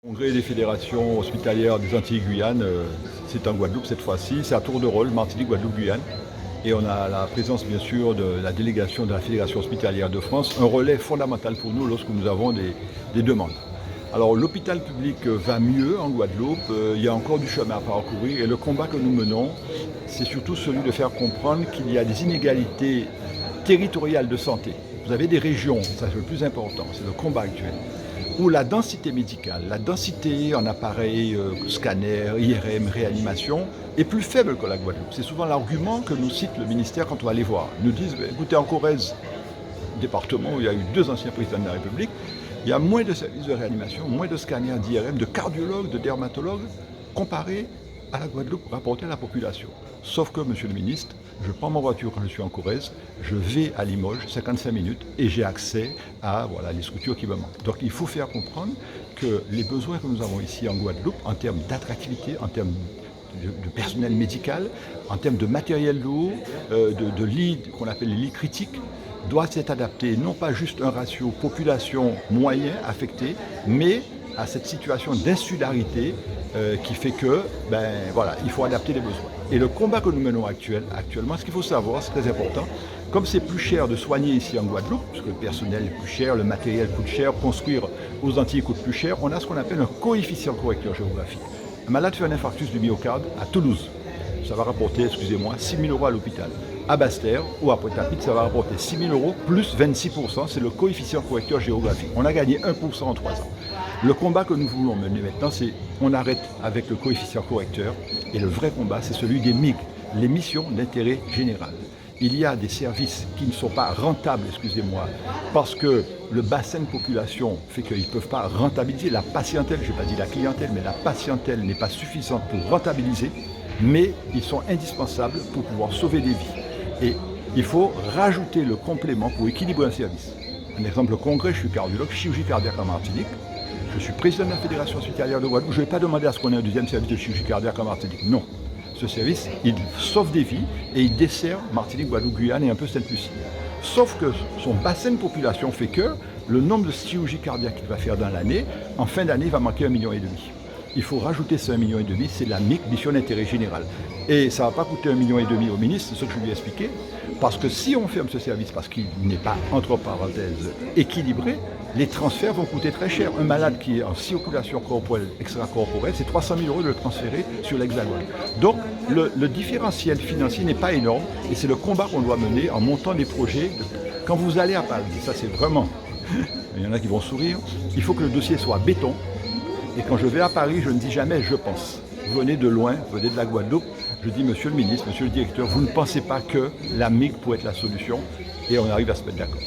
Congrès des fédérations hospitalières des Antilles-Guyane, c'est en Guadeloupe cette fois-ci, c'est à tour de rôle, Martinique, Guadeloupe, Guyane. Et on a la présence bien sûr de la délégation de la Fédération hospitalière de France, un relais fondamental pour nous lorsque nous avons des demandes. Alors l'hôpital public va mieux en Guadeloupe, il y a encore du chemin à parcourir et le combat que nous menons, c'est surtout celui de faire comprendre qu'il y a des inégalités territoriales de santé. Vous avez des régions, ça c'est le plus important, c'est le combat actuel, où la densité médicale, la densité en appareils, scanner, IRM, réanimation, est plus faible que la Guadeloupe. C'est souvent l'argument que nous cite le ministère quand on va les voir. Ils nous disent, écoutez, en Corrèze, département où il y a eu 2 anciens présidents de la République, il y a moins de services de réanimation, moins de scanners d'IRM, de cardiologues, de dermatologues, comparé à la Guadeloupe rapporté à la population. Sauf que, monsieur le ministre, je prends ma voiture quand je suis en Corrèze, je vais à Limoges, 55 minutes, et j'ai accès à les structures qui me manquent. Donc il faut faire comprendre que les besoins que nous avons ici en Guadeloupe, en termes d'attractivité, en termes de personnel médical, en termes de matériel lourd, de lits qu'on appelle les lits critiques, doivent être adaptés, non pas juste un ratio population moyen affecté, mais à cette situation d'insularité qui fait que, il faut adapter les besoins. Et le combat que nous menons actuellement, ce qu'il faut savoir, c'est très important, comme c'est plus cher de soigner ici en Guadeloupe, parce que le personnel est plus cher, le matériel coûte cher, construire aux Antilles coûte plus cher, on a ce qu'on appelle un coefficient correcteur géographique. Un malade fait un infarctus du myocarde à Toulouse, ça va rapporter, 6 000 € à l'hôpital. À Basse-Terre ou à Pointe-à-Pitre, ça va rapporter 6 000 € plus 26%, c'est le coefficient correcteur géographique. On a gagné 1% en 3 ans. Le combat que nous voulons mener maintenant, c'est on arrête avec le coefficient correcteur et le vrai combat, c'est celui des MIG, les missions d'intérêt général. Il y a des services qui ne sont pas rentables, parce que le bassin de population fait qu'ils ne peuvent pas rentabiliser. La patientèle, je n'ai pas dit la clientèle, mais la patientèle n'est pas suffisante pour rentabiliser, mais ils sont indispensables pour pouvoir sauver des vies. Et il faut rajouter le complément pour équilibrer un service. Un exemple concret, je suis cardiologue, chirurgie cardiaque en Martinique. Je suis président de la Fédération hospitalière de Guadeloupe. Je ne vais pas demander à ce qu'on ait un deuxième service de chirurgie cardiaque en Martinique. Non. Ce service, il sauve des vies et il dessert Martinique, Guadeloupe, Guyane et un peu Sainte-Lucie. Sauf que son bassin de population fait que le nombre de chirurgies cardiaques qu'il va faire dans l'année, en fin d'année, il va manquer 1,5 million. Il faut rajouter ce 1,5 million, c'est la MIC, mission d'intérêt général. Et ça ne va pas coûter 1,5 million au ministre, c'est ce que je lui ai expliqué, parce que si on ferme ce service parce qu'il n'est pas, entre parenthèses, équilibré, les transferts vont coûter très cher. Un malade qui est en circulation corporelle, extracorporelle, c'est 300 000 € de le transférer sur l'Hexagone. Donc le différentiel financier n'est pas énorme et c'est le combat qu'on doit mener en montant des projets. Quand vous allez à Paris, ça c'est vraiment, il y en a qui vont sourire, il faut que le dossier soit béton. Et quand je vais à Paris, je ne dis jamais « je pense ». Vous venez de loin, vous venez de la Guadeloupe, je dis « monsieur le ministre, monsieur le directeur, vous ne pensez pas que la MIG pourrait être la solution ?» et on arrive à se mettre d'accord.